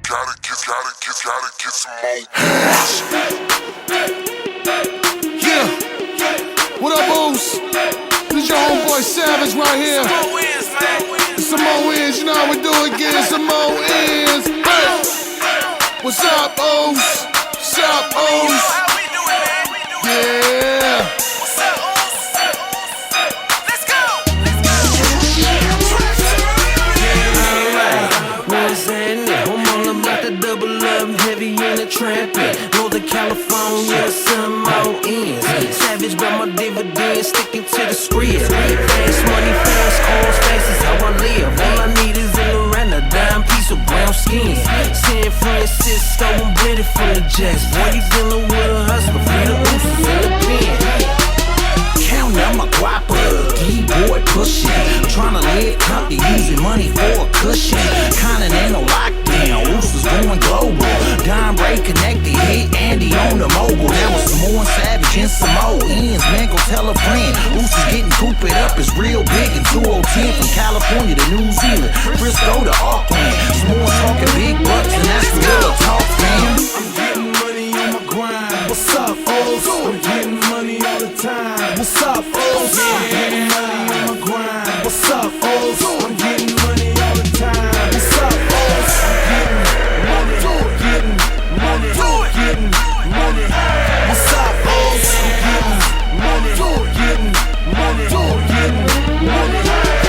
Gotta get some more. Yeah. What up, Boost? This is your homeboy Savage right here. Some more ends, you know how we do it again. Some more ends. Hey. What's up, Boost? What's up, Boost? Yeah. Heavy in the trapping, Northern California, some more ends. Savage by my dividends, sticking to the script. Fast money, fast cars, fast is how I live. All I need is an Atlanta, dime piece of brown skin. San Francisco, I'm ready for the Jets. Boy, you dealing with a hustler, free the oozes in the pen. Counting out my guapa, D-boy pushing. Tryna live comfy, using money for a cushion. Continental lockdown, oozes going global. Dime Ray connected, hit Andy on the mobile. There was some more Savage and some more ends. Man, go tell a friend. Oozes getting cooped up, it's real big in 2010. From California to New Zealand, Frisco to Auckland. Some more talking big bucks, and that's real talk, fam. I'm getting money on my grind. What's up, O's? I'm getting money all the time. What's up, O's? I'm getting money on my grind. What's up, O's? I'm getting money all the time. What's up, O's? I'm getting money, getting money. What's up, O's? I'm getting money, getting money.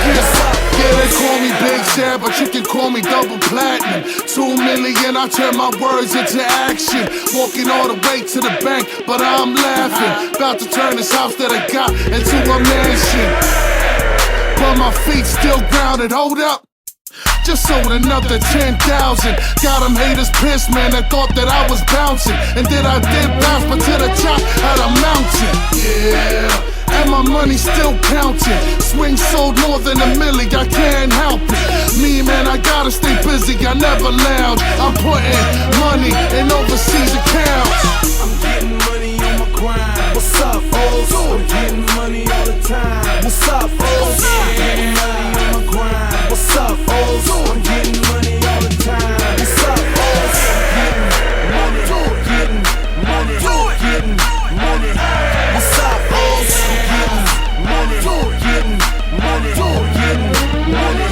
What's up? Yeah, they call me Big Sam, but you can call me double platinum. 2 million, I turn my words into action. Walking all the way to the bank, but I'm laughing. About to turn this house that I got into a mansion. But my feet still grounded, hold up. Just sold another 10,000. Got them haters pissed, man, they thought that I was bouncing. And then I did bounce, but to the top of the mountain. Yeah. And my money still counting. Swing sold more than a milli, I can't help it. Me, man, I gotta stay busy, I never lounge. I'm putting money in overseas accounts. I'm getting money on my grind. What's up, O's? I'm getting money all the time. What's up, O's? I'm getting money on my grind. What's up, O's? I'm getting money all the time. What's up, O's? I'm getting money, getting money. What's up, O's? I'm getting money, getting money.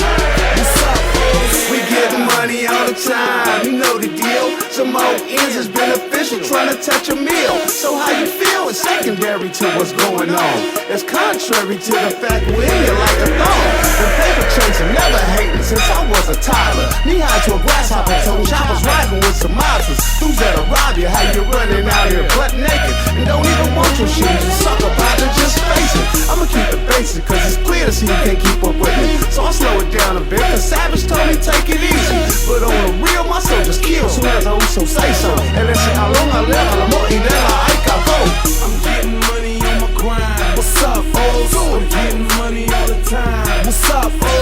What's up, O's? We getting money all the time, you know the deal. Some more ends is beneficial, trying to touch a meal. So how you feel is secondary to what's going on. It's contrary to the fact we're in you like a thong. The paper chasing, never hating since I was a toddler. Knee high to a grasshopper, told choppers riding with some monsters. Dudes that'll rob you, how you running out here butt naked. And don't even want your shoes, you suck about it, just face it. I'ma keep it basic, cause it's clear to see you can't keep up with me. So I slow it down a bit, cause Savage told me take it easy. But on the real, my soul just kills soon as I so say so. And let's see how long I live, how long y then I go. I'm getting money on my grind. What's up, O's? I'm getting money all the time. What's up, O's?